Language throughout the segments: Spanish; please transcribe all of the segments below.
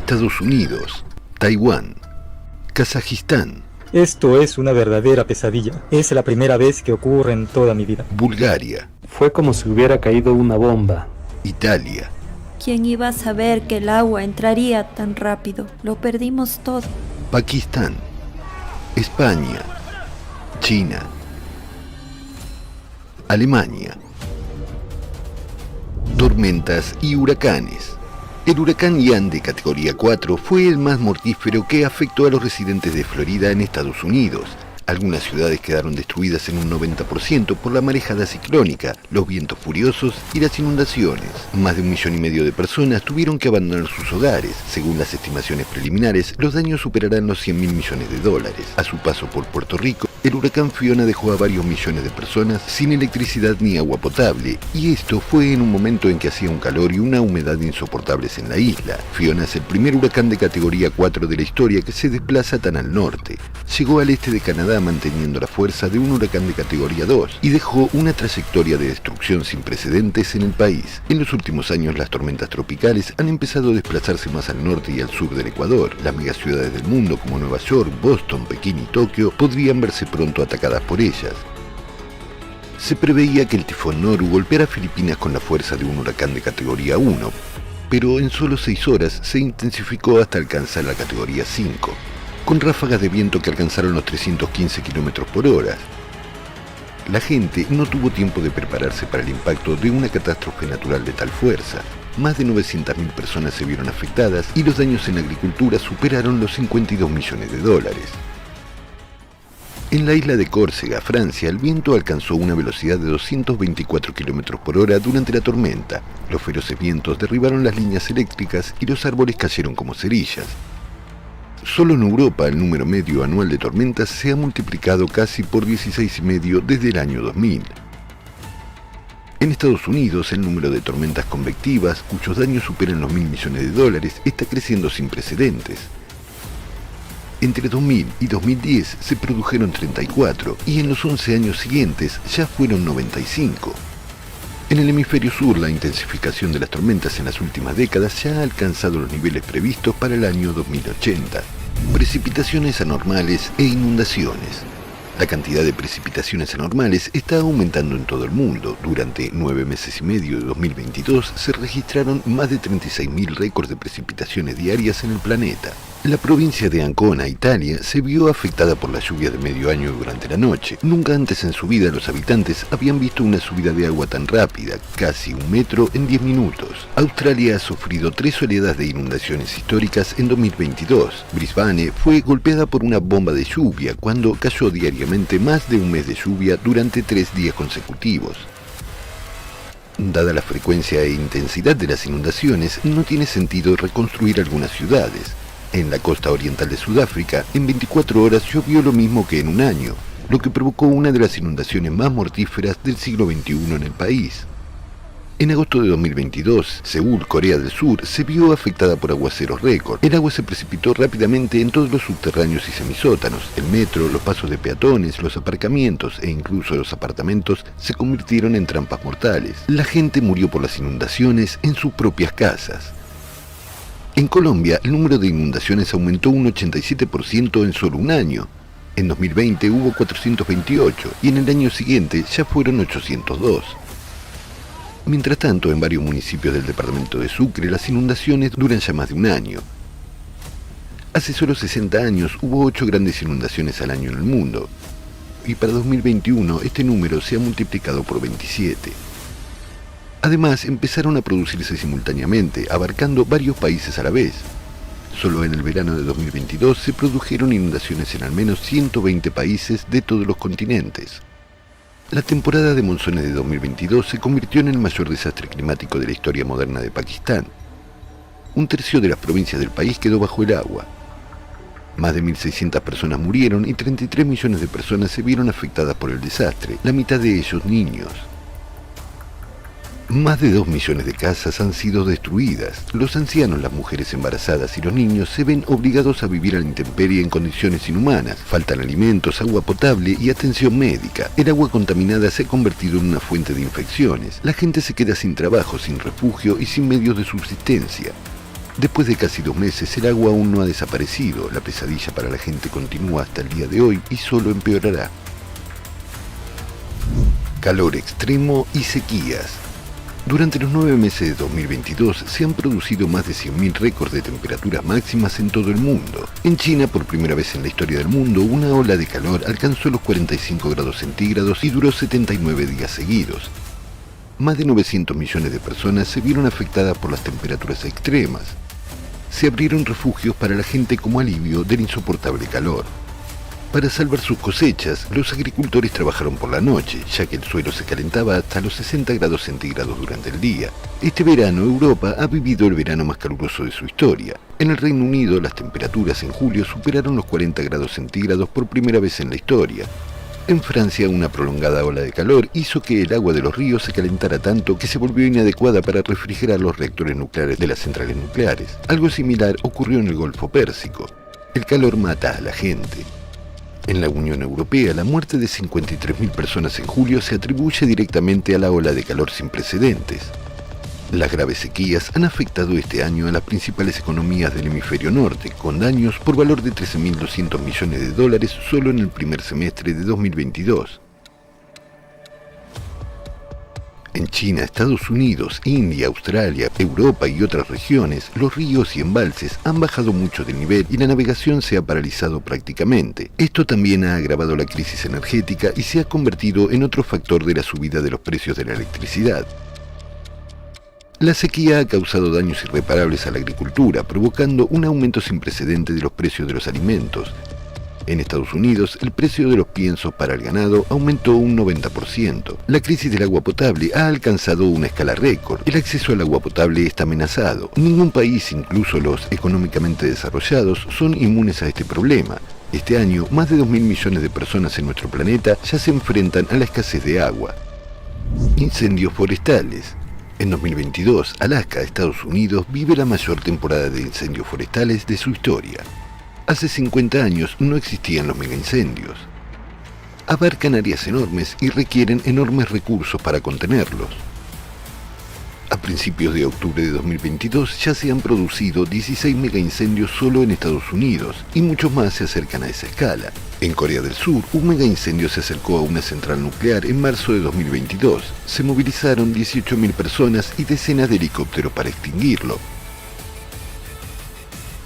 Estados Unidos, Taiwán, Kazajistán. Esto es una verdadera pesadilla. Es la primera vez que ocurre en toda mi vida. Bulgaria. Fue como si hubiera caído una bomba. Italia. ¿Quién iba a saber que el agua entraría tan rápido? Lo perdimos todo. Pakistán. España. China. Alemania. Tormentas y huracanes. El huracán Ian de categoría 4 fue el más mortífero que afectó a los residentes de Florida en Estados Unidos. Algunas ciudades quedaron destruidas en un 90% por la marejada ciclónica, los vientos furiosos y las inundaciones. Más de 1,5 millones de personas tuvieron que abandonar sus hogares. Según las estimaciones preliminares, los daños superarán los $100.000 millones. A su paso por Puerto Rico, el huracán Fiona dejó a varios millones de personas sin electricidad ni agua potable, y esto fue en un momento en que hacía un calor y una humedad insoportables en la isla. Fiona es el primer huracán de categoría 4 de la historia que se desplaza tan al norte. Llegó al este de Canadá manteniendo la fuerza de un huracán de categoría 2 y dejó una trayectoria de destrucción sin precedentes en el país. En los últimos años las tormentas tropicales han empezado a desplazarse más al norte y al sur del Ecuador. Las megaciudades del mundo como Nueva York, Boston, Pekín y Tokio podrían verse pronto atacadas por ellas. Se preveía que el tifón Noru golpeara Filipinas con la fuerza de un huracán de categoría 1, pero en solo 6 horas se intensificó hasta alcanzar la categoría 5, con ráfagas de viento que alcanzaron los 315 km por hora. La gente no tuvo tiempo de prepararse para el impacto de una catástrofe natural de tal fuerza. Más de 900.000 personas se vieron afectadas y los daños en la agricultura superaron los $52 millones. En la isla de Córcega, Francia, el viento alcanzó una velocidad de 224 km por hora durante la tormenta. Los feroces vientos derribaron las líneas eléctricas y los árboles cayeron como cerillas. Solo en Europa el número medio anual de tormentas se ha multiplicado casi por 16,5 desde el año 2000. En Estados Unidos el número de tormentas convectivas, cuyos daños superan los $1.000 millones, está creciendo sin precedentes. Entre 2000 y 2010 se produjeron 34 y en los 11 años siguientes ya fueron 95. En el hemisferio sur, la intensificación de las tormentas en las últimas décadas ya ha alcanzado los niveles previstos para el año 2080. Precipitaciones anormales e inundaciones. La cantidad de precipitaciones anormales está aumentando en todo el mundo. Durante 9 meses y medio de 2022 se registraron más de 36.000 récords de precipitaciones diarias en el planeta. La provincia de Ancona, Italia, se vio afectada por las lluvias de medio año durante la noche. Nunca antes en su vida los habitantes habían visto una subida de agua tan rápida, casi 1 metro en 10 minutos. Australia ha sufrido 3 oleadas de inundaciones históricas en 2022. Brisbane fue golpeada por una bomba de lluvia cuando cayó diariamente más de un mes de lluvia durante 3 días consecutivos. Dada la frecuencia e intensidad de las inundaciones, no tiene sentido reconstruir algunas ciudades. En la costa oriental de Sudáfrica, en 24 horas llovió lo mismo que en un año, lo que provocó una de las inundaciones más mortíferas del siglo XXI en el país. En agosto de 2022, Seúl, Corea del Sur, se vio afectada por aguaceros récord. El agua se precipitó rápidamente en todos los subterráneos y semisótanos. El metro, los pasos de peatones, los aparcamientos e incluso los apartamentos se convirtieron en trampas mortales. La gente murió por las inundaciones en sus propias casas. En Colombia, el número de inundaciones aumentó un 87% en solo un año. En 2020 hubo 428 y en el año siguiente ya fueron 802. Mientras tanto, en varios municipios del departamento de Sucre, las inundaciones duran ya más de un año. Hace solo 60 años hubo 8 grandes inundaciones al año en el mundo, y para 2021 este número se ha multiplicado por 27. Además, empezaron a producirse simultáneamente, abarcando varios países a la vez. Solo en el verano de 2022 se produjeron inundaciones en al menos 120 países de todos los continentes. La temporada de monzones de 2022 se convirtió en el mayor desastre climático de la historia moderna de Pakistán. 1/3 de las provincias del país quedó bajo el agua. Más de 1.600 personas murieron y 33 millones de personas se vieron afectadas por el desastre, la mitad de ellos niños. Más de 2 millones de casas han sido destruidas. Los ancianos, las mujeres embarazadas y los niños se ven obligados a vivir a la intemperie en condiciones inhumanas. Faltan alimentos, agua potable y atención médica. El agua contaminada se ha convertido en una fuente de infecciones. La gente se queda sin trabajo, sin refugio y sin medios de subsistencia. Después de casi 2 meses, el agua aún no ha desaparecido. La pesadilla para la gente continúa hasta el día de hoy y solo empeorará. Calor extremo y sequías. Durante los 9 meses de 2022 se han producido más de 100.000 récords de temperaturas máximas en todo el mundo. En China, por primera vez en la historia del mundo, una ola de calor alcanzó los 45 grados centígrados y duró 79 días seguidos. Más de 900 millones de personas se vieron afectadas por las temperaturas extremas. Se abrieron refugios para la gente como alivio del insoportable calor. Para salvar sus cosechas, los agricultores trabajaron por la noche, ya que el suelo se calentaba hasta los 60 grados centígrados durante el día. Este verano, Europa ha vivido el verano más caluroso de su historia. En el Reino Unido, las temperaturas en julio superaron los 40 grados centígrados por primera vez en la historia. En Francia, una prolongada ola de calor hizo que el agua de los ríos se calentara tanto que se volvió inadecuada para refrigerar los reactores nucleares de las centrales nucleares. Algo similar ocurrió en el Golfo Pérsico. El calor mata a la gente. En la Unión Europea, la muerte de 53.000 personas en julio se atribuye directamente a la ola de calor sin precedentes. Las graves sequías han afectado este año a las principales economías del hemisferio norte, con daños por valor de 13.200 millones de dólares solo en el primer semestre de 2022. En China, Estados Unidos, India, Australia, Europa y otras regiones, los ríos y embalses han bajado mucho de nivel y la navegación se ha paralizado prácticamente. Esto también ha agravado la crisis energética y se ha convertido en otro factor de la subida de los precios de la electricidad. La sequía ha causado daños irreparables a la agricultura, provocando un aumento sin precedente de los precios de los alimentos. En Estados Unidos, el precio de los piensos para el ganado aumentó un 90%. La crisis del agua potable ha alcanzado una escala récord. El acceso al agua potable está amenazado. Ningún país, incluso los económicamente desarrollados, son inmunes a este problema. Este año, más de 2.000 millones de personas en nuestro planeta ya se enfrentan a la escasez de agua. Incendios forestales. En 2022, Alaska, Estados Unidos, vive la mayor temporada de incendios forestales de su historia. Hace 50 años no existían los megaincendios. Abarcan áreas enormes y requieren enormes recursos para contenerlos. A principios de octubre de 2022 ya se han producido 16 megaincendios solo en Estados Unidos y muchos más se acercan a esa escala. En Corea del Sur, un megaincendio se acercó a una central nuclear en marzo de 2022. Se movilizaron 18.000 personas y decenas de helicópteros para extinguirlo.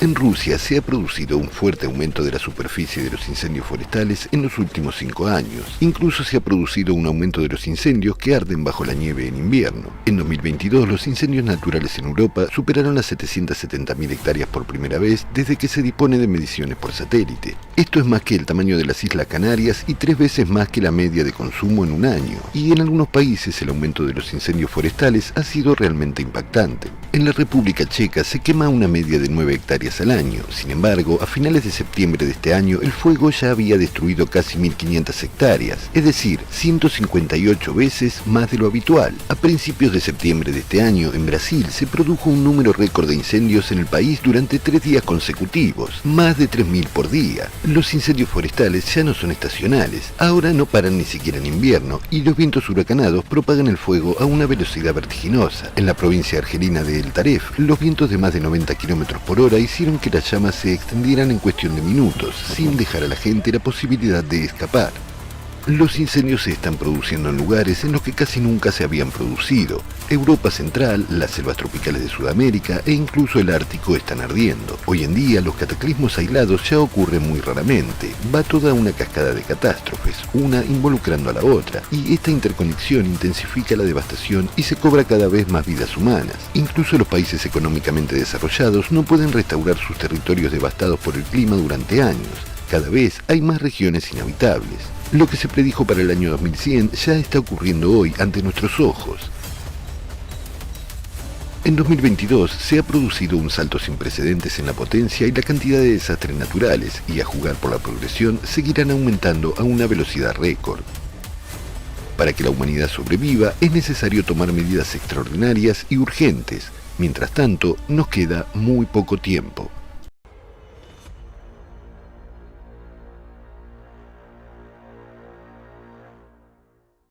En Rusia se ha producido un fuerte aumento de la superficie de los incendios forestales en los últimos 5 años. Incluso se ha producido un aumento de los incendios que arden bajo la nieve en invierno. En 2022 los incendios naturales en Europa superaron las 770.000 hectáreas por primera vez desde que se dispone de mediciones por satélite. Esto es más que el tamaño de las Islas Canarias y 3 veces más que la media de consumo en un año. Y en algunos países el aumento de los incendios forestales ha sido realmente impactante. En la República Checa se quema una media de 9 hectáreas al año. Sin embargo, a finales de septiembre de este año, el fuego ya había destruido casi 1.500 hectáreas, es decir, 158 veces más de lo habitual. A principios de septiembre de este año, en Brasil, se produjo un número récord de incendios en el país durante 3 días consecutivos, más de 3.000 por día. Los incendios forestales ya no son estacionales, ahora no paran ni siquiera en invierno, y los vientos huracanados propagan el fuego a una velocidad vertiginosa. En la provincia argelina de El Taref, los vientos de más de 90 km por hora hicieron que las llamas se extendieran en cuestión de minutos, sin dejar a la gente la posibilidad de escapar. Los incendios se están produciendo en lugares en los que casi nunca se habían producido. Europa Central, las selvas tropicales de Sudamérica e incluso el Ártico están ardiendo. Hoy en día los cataclismos aislados ya ocurren muy raramente. Va toda una cascada de catástrofes, una involucrando a la otra, y esta interconexión intensifica la devastación y se cobra cada vez más vidas humanas. Incluso los países económicamente desarrollados no pueden restaurar sus territorios devastados por el clima durante años. Cada vez hay más regiones inhabitables. Lo que se predijo para el año 2100 ya está ocurriendo hoy ante nuestros ojos. En 2022 se ha producido un salto sin precedentes en la potencia y la cantidad de desastres naturales, y a jugar por la progresión seguirán aumentando a una velocidad récord. Para que la humanidad sobreviva es necesario tomar medidas extraordinarias y urgentes. Mientras tanto, nos queda muy poco tiempo.